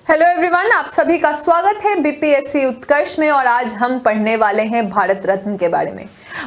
Hello everyone, आप सभी का स्वागत है बीपीएससी उत्कर्ष में। और आज हम पढ़ने वाले हैं भारत रत्न के बारे में।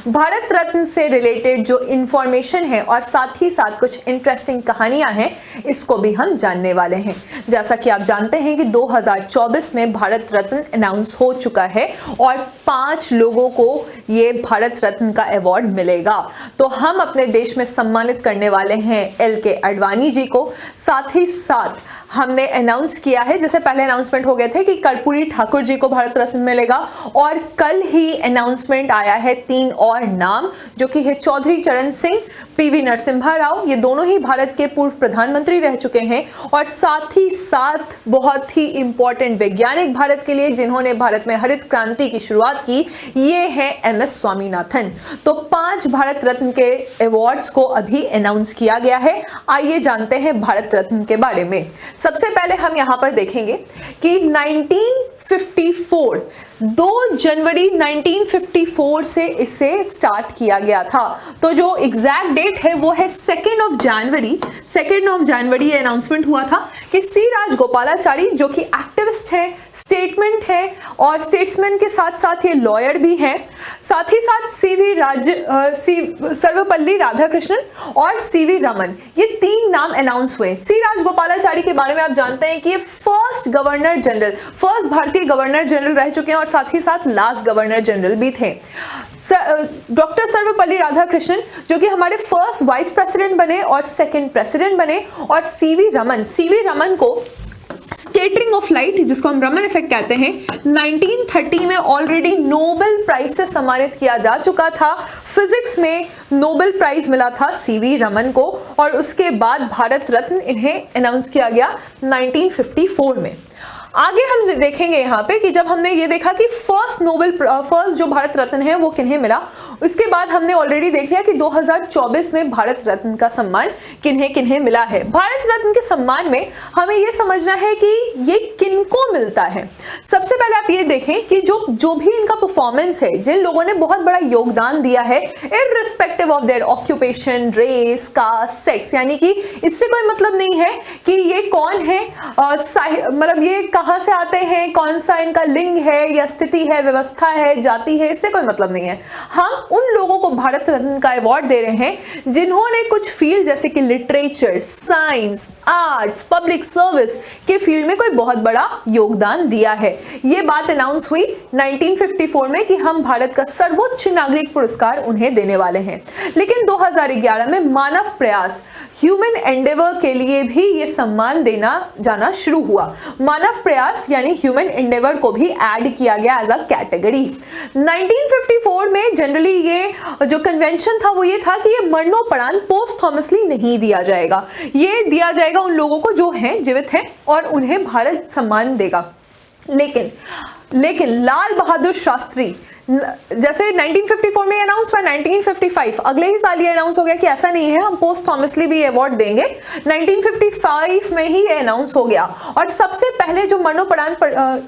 भारत रत्न से रिलेटेड जो इन्फॉर्मेशन है और साथ ही साथ कुछ इंटरेस्टिंग कहानियां हैं, इसको भी हम जानने वाले हैं। जैसा कि आप जानते हैं कि 2024 में भारत रत्न अनाउंस हो चुका है और 5 लोगों को ये भारत रत्न का अवार्ड मिलेगा। तो हम अपने देश में सम्मानित करने वाले हैं एल.के. आडवाणी जी को। साथ ही साथ हमने अनाउंस किया है, जैसे पहले अनाउंसमेंट हो गए थे कि कर्पूरी ठाकुर जी को भारत रत्न मिलेगा, और कल ही अनाउंसमेंट आया है 3 और नाम, जो कि है चौधरी चरण सिंह, पीवी नरसिम्हा राव। ये दोनों ही भारत के पूर्व प्रधानमंत्री रह चुके हैं और साथ ही साथ बहुत ही इंपॉर्टेंट वैज्ञानिक भारत के लिए जिन्होंने भारत में हरित क्रांति की शुरुआत की, ये है एम.एस. स्वामीनाथन। तो 5 भारत रत्न के अवार्ड्स को अभी अनाउंस किया गया है। आइए जानते हैं भारत रत्न के बारे में। सबसे पहले हम यहां पर देखेंगे कि 1954 2 जनवरी 1954 से इसे स्टार्ट किया गया था। तो जो एग्जैक्ट डेट है वो है 2 जनवरी अनाउंसमेंट हुआ था कि सी राजगोपालाचारी, जो कि एक्टिविस्ट है, स्टेटमेंट है और स्टेट्समैन के साथ साथ ये लॉयर भी हैं, साथ ही साथ सर्वपल्ली राधाकृष्णन और सीवी रमन, ये 3 नाम अनाउंस हुए। सी राजगोपालाचारी के बारे में आप जानते हैं कि ये फर्स्ट भारतीय गवर्नर जनरल रह चुके हैं और साथ ही साथ लास्ट गवर्नर जनरल भी थे। डॉक्टर सर्वपल्ली राधाकृष्णन, जो कि हमारे फर्स्ट वाइस प्रेसिडेंट बने और सेकंड प्रेसिडेंट बने, और सीवी रमन को स्कैटरिंग ऑफ लाइट, जिसको हम रमन इफेक्ट कहते हैं, 1930 में ऑलरेडी नोबेल प्राइज से सम्मानित किया जा चुका था। फिजिक्स में नोबेल प्राइज मिला था सीवी रमन को, और उसके बाद भारत रत्न इन्हें अनाउंस किया गया 1954 में। आगे हम देखेंगे यहाँ पे कि जब हमने ये देखा कि फर्स्ट जो भारत रत्न है वो किन्हें मिला, उसके बाद हमने ऑलरेडी देख लिया कि 2024 में भारत रत्न का सम्मान किन्हें किन्हें मिला है। भारत रत्न के सम्मान में हमें ये समझना है कि ये किनको मिलता है। सबसे पहले आप ये देखें कि जो भी इनका परफॉर्मेंस है, जिन लोगों ने बहुत बड़ा योगदान दिया है, irrespective of their occupation, race, caste, sex, यानी कि इससे कोई मतलब नहीं है कि ये कौन है, मतलब ये कहां से आते हैं, कौन सा इनका लिंग है या स्थिति है, व्यवस्था है, जाति है, इससे कोई मतलब नहीं है। हम उन लोगों को भारत रत्न का अवार्ड दे रहे हैं जिन्होंने कुछ फील्ड जैसे कि literature, science, arts, public service के फील्ड में कोई बहुत बड़ा योगदान दिया है। यह बात अनाउंस हुई 1954 में कि हम भारत का सर्वोच्च नागरिक पुरस्कार उन्हें देने वाले हैं। लेकिन 2011 में मानव प्रयास, ह्यूमन एंडेवर के लिए भी यह सम्मान देना जाना शुरू हुआ। मानव प्रयास यानी ह्यूमन एंडेवर को भी ऐड किया गया एज अ कैटेगरी। 1954 में जनरली ये जो कन्वेंशन था वो ये था कि ये मरणोपरांत पोस्टथॉमसली नहीं दिया जाएगा, ये दिया जाएगा उन लोगों को जो हैं, जीवित हैं, और उन्हें भारत सम्मान देगा। लेकिन लाल बहादुर शास्त्री, जैसे 1954 में अनाउंस हुआ, 1955 अगले ही साल ये अनाउंस हो गया कि ऐसा नहीं है, हम पोस्टथॉमसली भी अवार्ड देंगे। 1955 में ही ये अनाउंस हो गया और सबसे पहले जो मरणोपरांत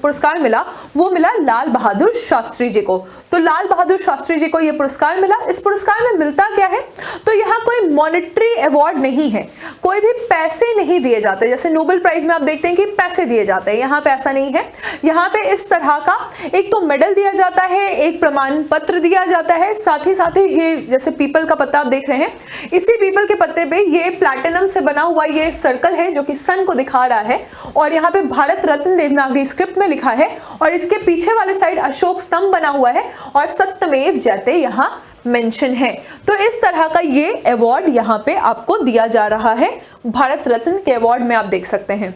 पुरस्कार मिला वो मिला लाल बहादुर शास्त्री जी को। तो लाल बहादुर शास्त्री जी को ये पुरस्कार मिला। इस पुरस्कार में मिलता क्या है, तो यहाँ कोई मॉनेटरी अवार्ड नहीं है, कोई भी पैसे नहीं दिए जाते। जैसे नोबेल प्राइज में आप देखते हैं कि पैसे दिए जाते हैं, यहाँ पे ऐसा नहीं है। यहाँ पे इस तरह का एक तो मेडल दिया जाता है, एक प्रमाण पत्र दिया जाता है, साथ ही ये जैसे पीपल का पत्ता आप देख रहे हैं, इसी पीपल के पत्ते पे ये प्लैटिनम से बना हुआ ये सर्कल है जो कि सन को दिखा रहा है, और यहाँ पे भारत रत्न देवनागरी स्क्रिप्ट में लिखा है, और इसके पीछे वाले साइड अशोक स्तंभ बना हुआ है और सत्यमेव जयते यहाँ मेंशन है। तो इस तरह का ये अवार्ड यहाँ पे आपको दिया जा रहा है। भारत रत्न के अवार्ड में आप देख सकते हैं,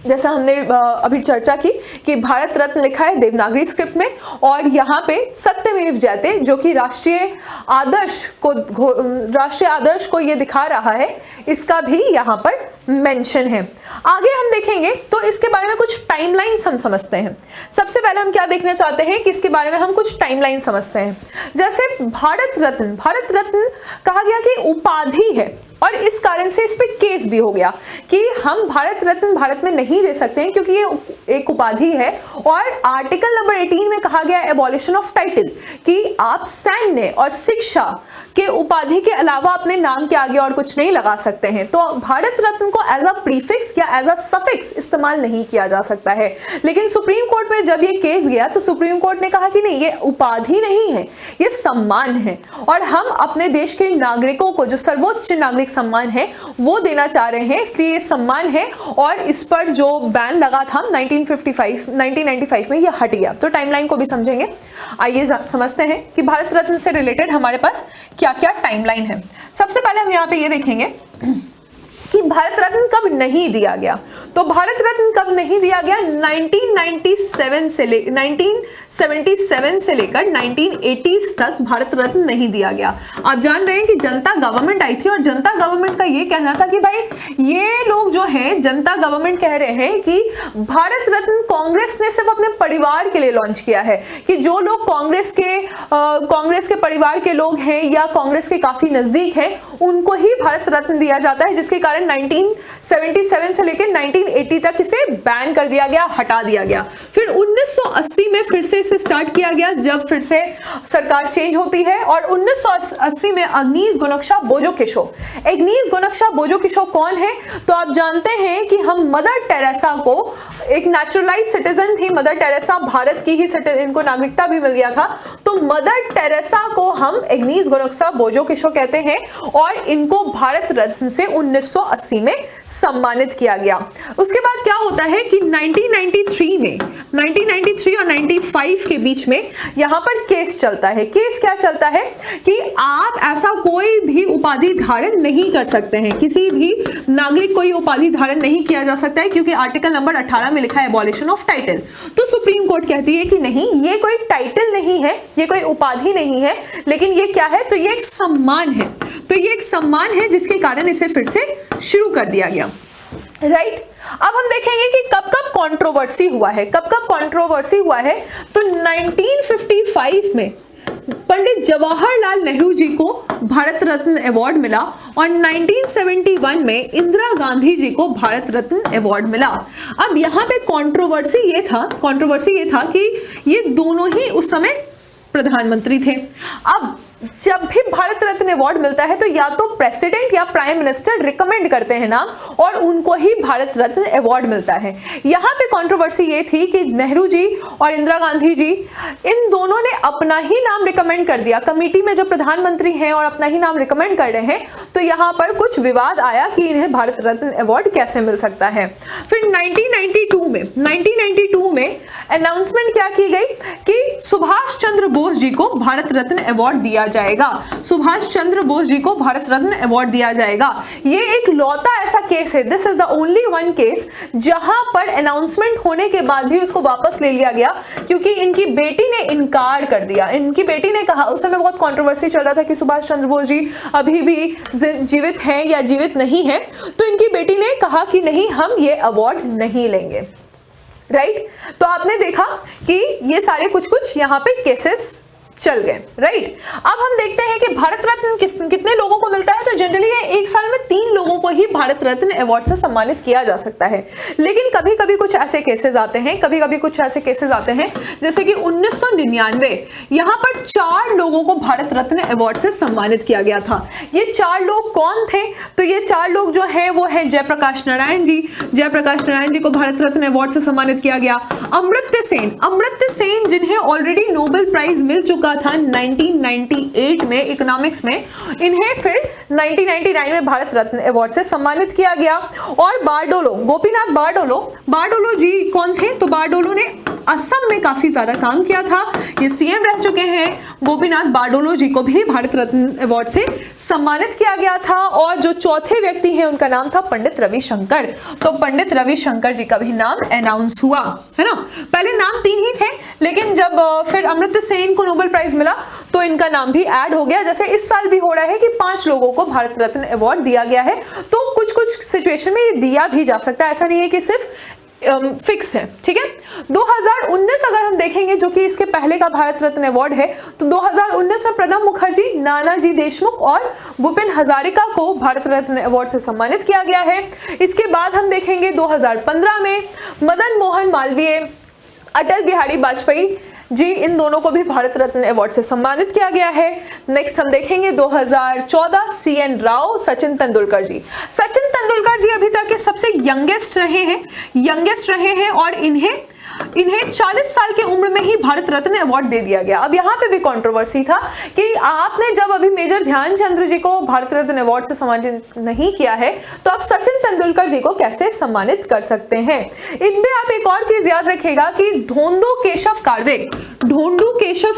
जैसा हमने अभी चर्चा की कि भारत रत्न लिखा है देवनागरी स्क्रिप्ट में, और यहाँ पे सत्यमेव जयते जो कि राष्ट्रीय आदर्श को ये दिखा रहा है, इसका भी यहाँ पर मेंशन है। आगे हम देखेंगे तो इसके बारे में कुछ टाइमलाइंस हम समझते हैं। सबसे पहले हम क्या देखना चाहते हैं कि इसके बारे में हम कुछ टाइमलाइन समझते हैं। जैसे भारत रत्न कहा गया कि उपाधि है, और इस कारण से इस पे केस भी हो गया कि हम भारत रत्न भारत में नहीं दे सकते हैं क्योंकि ये एक उपाधि है। और आर्टिकल नंबर 18 में कहा गया एबॉलिशन ऑफ टाइटल कि आप सैन्य और शिक्षा के उपाधि के अलावा अपने नाम के आगे और कुछ नहीं लगा सकते हैं। तो भारत रत्न को एज अ प्रीफिक्स या एज अ सफिक्स इस्तेमाल नहीं किया जा सकता है। लेकिन सुप्रीम कोर्ट में जब ये केस गया तो सुप्रीम कोर्ट ने कहा कि नहीं, ये उपाधि नहीं है, ये सम्मान है और हम अपने देश के नागरिकों को जो सर्वोच्च नागरिक सम्मान है वो देना चाह रहे हैं, इसलिए ये सम्मान है। और इस पर जो बैन लगा था 1995 में ये हट गया। तो टाइमलाइन को भी समझेंगे। आइए समझते हैं कि भारत रत्न से रिलेटेड हमारे पास क्या क्या टाइमलाइन है। सबसे पहले हम यहाँ पे ये देखेंगे कि भारत रत्न कब नहीं दिया गया। तो भारत रत्न कब नहीं दिया गया, 1977 से लेकर 1980s तक भारत रत्न नहीं दिया गया। आप जान रहे हैं कि जनता गवर्नमेंट आई थी और जनता गवर्नमेंट का ये कहना था कि भाई ये लोग जो हैं, जनता गवर्नमेंट कह रहे हैं कि भारत रत्न कांग्रेस ने सिर्फ अपने परिवार के लिए लॉन्च किया है, कि जो लोग कांग्रेस के परिवार के लोग हैं या कांग्रेस के काफी नजदीक हैं उनको ही भारत रत्न दिया जाता है, जिसके कारण 1977 से लेकर 1980 तक इसे बैन कर दिया गया, हटा दिया गया। फिर 1980 में फिर से इसे स्टार्ट किया गया जब फिर से सरकार चेंज होती है और 1980 में अग्निश गोनक्शा बोजो किशो कौन है? तो आप जानते हैं कि हम मदर टेरेसा को, एक नेचुरलाइज सिटीजन थी मदर टेरेसा, भारत की ही इनको नागरिकता भी मिल गया था, तो मदर टेरेसा को हम अग्निश गोनक्शा बोजो किशो कहते हैं और इनको भारत रत्न से 1980 में सम्मानित किया गया। उसके बाद क्या होता है कि 1993 और 95 के बीच में यहां पर केस चलता है। केस क्या चलता है कि आप ऐसा कोई भी उपाधि धारण नहीं कर सकते हैं, किसी भी नागरिक को ये उपाधि धारण नहीं किया जा सकता है क्योंकि आर्टिकल नंबर 18 में लिखा है एबॉलिशन ऑफ टाइटल। तो सुप्रीम कोर्ट कहती है कि नहीं, ये कोई टाइटल नहीं है, ये कोई उपाधि नहीं है, लेकिन ये क्या है, तो ये एक सम्मान है। तो ये एक सम्मान है जिसके कारण इसे फिर से शुरू कर दिया गया। राइट, अब हम देखेंगे कि कब कब कंट्रोवर्सी हुआ है। तो 1955 में पंडित जवाहरलाल नेहरू जी को भारत रत्न अवार्ड मिला और 1971 में इंदिरा गांधी जी को भारत रत्न अवार्ड मिला। अब यहाँ पे कंट्रोवर्सी ये था कि ये दोनों ही उस समय प्रधानमंत्री थे। अब जब भी भारत रत्न अवार्ड मिलता है तो या तो प्रेसिडेंट या प्राइम मिनिस्टर रिकमेंड करते हैं नाम और उनको ही भारत रत्न अवार्ड मिलता है। यहाँ पे कंट्रोवर्सी ये थी कि नेहरू जी और इंदिरा गांधी जी, इन दोनों ने अपना ही नाम रिकमेंड कर दिया। कमेटी में जब प्रधानमंत्री हैं और अपना ही नाम रिकमेंड कर रहे हैं तो यहाँ पर कुछ विवाद आया कि इन्हें भारत रत्न अवार्ड कैसे मिल सकता है। फिर 1992 में अनाउंसमेंट क्या की गई कि सुभाष चंद्र बोस जी को भारत रत्न अवार्ड दिया जाएगा। ये एक लौता ऐसा केस है, this is the only one case जहां पर अनाउंसमेंट होने के बाद भी उसको वापस ले लिया गया क्योंकि इनकी बेटी ने इनकार कर दिया। इनकी बेटी ने कहा, उस समय बहुत कंट्रोवर्सी चल रहा था कि सुभाष चंद्र बोस जी अभी भी जीवित हैं या जीवित नहीं है, तो इनकी बेटी ने कहा कि नहीं, हम ये अवार्ड नहीं लेंगे। राइट, तो आपने देखा कि ये सारे कुछ यहाँ पे केसेस चल गए। राइट, अब हम देखते हैं कि भारत रत्न कितने लोगों को मिलता है। तो जनरली एक साल में 3 लोगों को ही भारत रत्न अवार्ड से सम्मानित किया जा सकता है, लेकिन कभी कभी कुछ ऐसे केसेस आते हैं जैसे कि 1999 यहाँ पर 4 लोगों को भारत रत्न अवार्ड से सम्मानित किया गया था। ये 4 लोग कौन थे? तो ये 4 लोग जो हैं वो है जयप्रकाश नारायण जी को भारत रत्न अवार्ड से सम्मानित किया गया। अमर्त्य सेन जिन्हें ऑलरेडी नोबेल प्राइज मिल चुका था 1998 में इकोनॉमिक्स में, इन्हें फिर 1999 में भारत रत्न अवार्ड से सम्मानित किया गया। और गोपीनाथ बारडोलो जी कौन थे? तो बारडोलो ने असम में काफी ज्यादा काम किया था, ये सीएम रह चुके हैं। गोपीनाथ बारडोलो जी को भी भारत रत्न अवार्ड से सम्मानित किया गया था। और जो चौथे व्यक्ति हैं उनका नाम था पंडित रविशंकर। तो पंडित रविशंकर जी का भी नाम अनाउंस हुआ, है ना। पहले नाम 3 ही थे, लेकिन जब फिर अमर्त्य सेन को नोबेल प्राइज मिला तो इनका नाम भी ऐड हो गया। जैसे इस साल भी हो रहा है कि 5 लोगों को भारत रत्न अवार्ड दिया गया है। तो कुछ सिचुएशन में ये दिया भी जा सकता है, ऐसा नहीं है कि सिर्फ फिक्स है, ठीक है। 2019 अगर हम देखेंगे, जो कि इसके पहले का भारत रत्न अवार्ड है, तो 2019 में प्रणब मुखर्जी, नानाजी देशमुख और भूपेन हजारिका को भारत रत्न अवार्ड से सम्मानित किया गया है। इसके बाद हम देखेंगे 2015 में मदन मोहन मालवीय, अटल बिहारी वाजपेयी जी, इन दोनों को भी भारत रत्न अवार्ड से सम्मानित किया गया है। नेक्स्ट हम देखेंगे 2014 CN राव, सचिन तेंदुलकर जी। सचिन तेंदुलकर जी अभी तक के सबसे यंगेस्ट रहे हैं और इन्हें 40 साल की उम्र में ही भारत रत्न अवार्ड दे दिया गया। अब यहाँ पे भी कंट्रोवर्सी था कि आपने जब अभी मेजर ध्यानचंद जी को भारत रत्न अवार्ड से सम्मानित नहीं किया है, तो आप सचिन तेंदुलकर जी को कैसे सम्मानित कर सकते हैं। इनमें आप एक और चीज याद रखिएगा कि ढोंडू केशव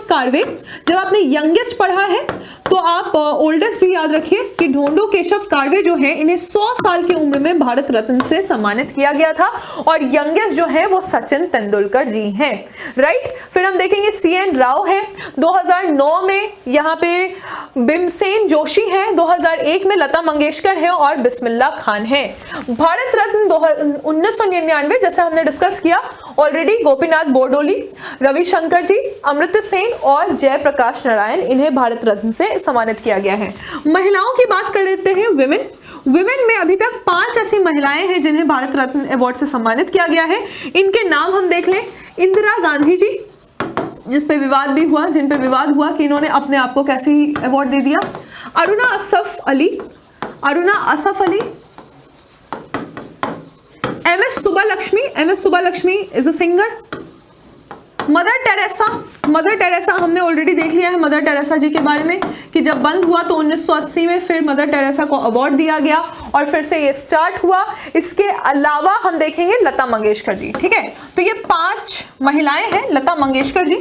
कार्वे, जब आपने यंगेस्ट पढ़ा है तो आप ओल्डेस्ट भी याद रखिए कि ढोंडू केशव कार्वे जो है, इन्हें 100 साल की उम्र में भारत रत्न से सम्मानित किया गया था और यंगेस्ट जो है वो सचिन तेंदुलकर जी हैं, राइट। फिर हम देखेंगे CN राव है, 2009 में यहाँ पे भीमसेन जोशी हैं, 2001 में लता मंगेशकर है और बिस्मिल्लाह खान है। भारत रत्न 1999 जैसे हमने डिस्कस किया ऑलरेडी, गोपीनाथ बोरडोली, रविशंकर जी, अमृता सेन और जयप्रकाश नारायण, इन्हें भारत रत्न से सम्मानित किया गया है। महिलाओं की बात कर लेते हैं, विमेन में अभी तक 5 ऐसी महिलाएं हैं जिन्हें भारत रत्न अवार्ड से सम्मानित किया गया है। इनके नाम हम देख लें। इंदिरा गांधी जी, जिन पे विवाद हुआ कि इन्होंने अपने आप को कैसे अवार्ड दे दिया। Aruna Asaf Ali, MS Subbulakshmi is a singer. Mother Teresa हमने ऑलरेडी देख लिया है मदर टेरेसा जी के बारे में कि जब बंद हुआ तो 1980 में फिर मदर टेरेसा को अवार्ड दिया गया और फिर से ये स्टार्ट हुआ। इसके अलावा हम देखेंगे लता मंगेशकर जी, ठीक है। तो ये 5 महिलाएं हैं, लता मंगेशकर जी,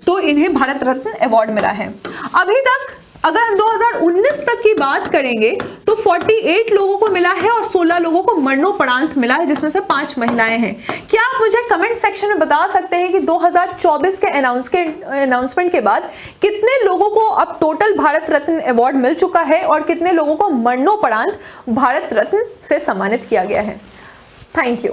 तो इन्हें भारत रत्न अवार्ड मिला है। अभी तक अगर हम 2019 तक की बात करेंगे तो 48 लोगों को मिला है और 16 लोगों को मरणोपरांत मिला है, जिसमें से 5 महिलाएं हैं। क्या आप मुझे कमेंट सेक्शन में बता सकते हैं कि 2024 के अनाउंसमेंट के बाद कितने लोगों को अब टोटल भारत रत्न अवार्ड मिल चुका है और कितने लोगों को मरणोपरांत भारत रत्न से सम्मानित किया गया है। Thank you.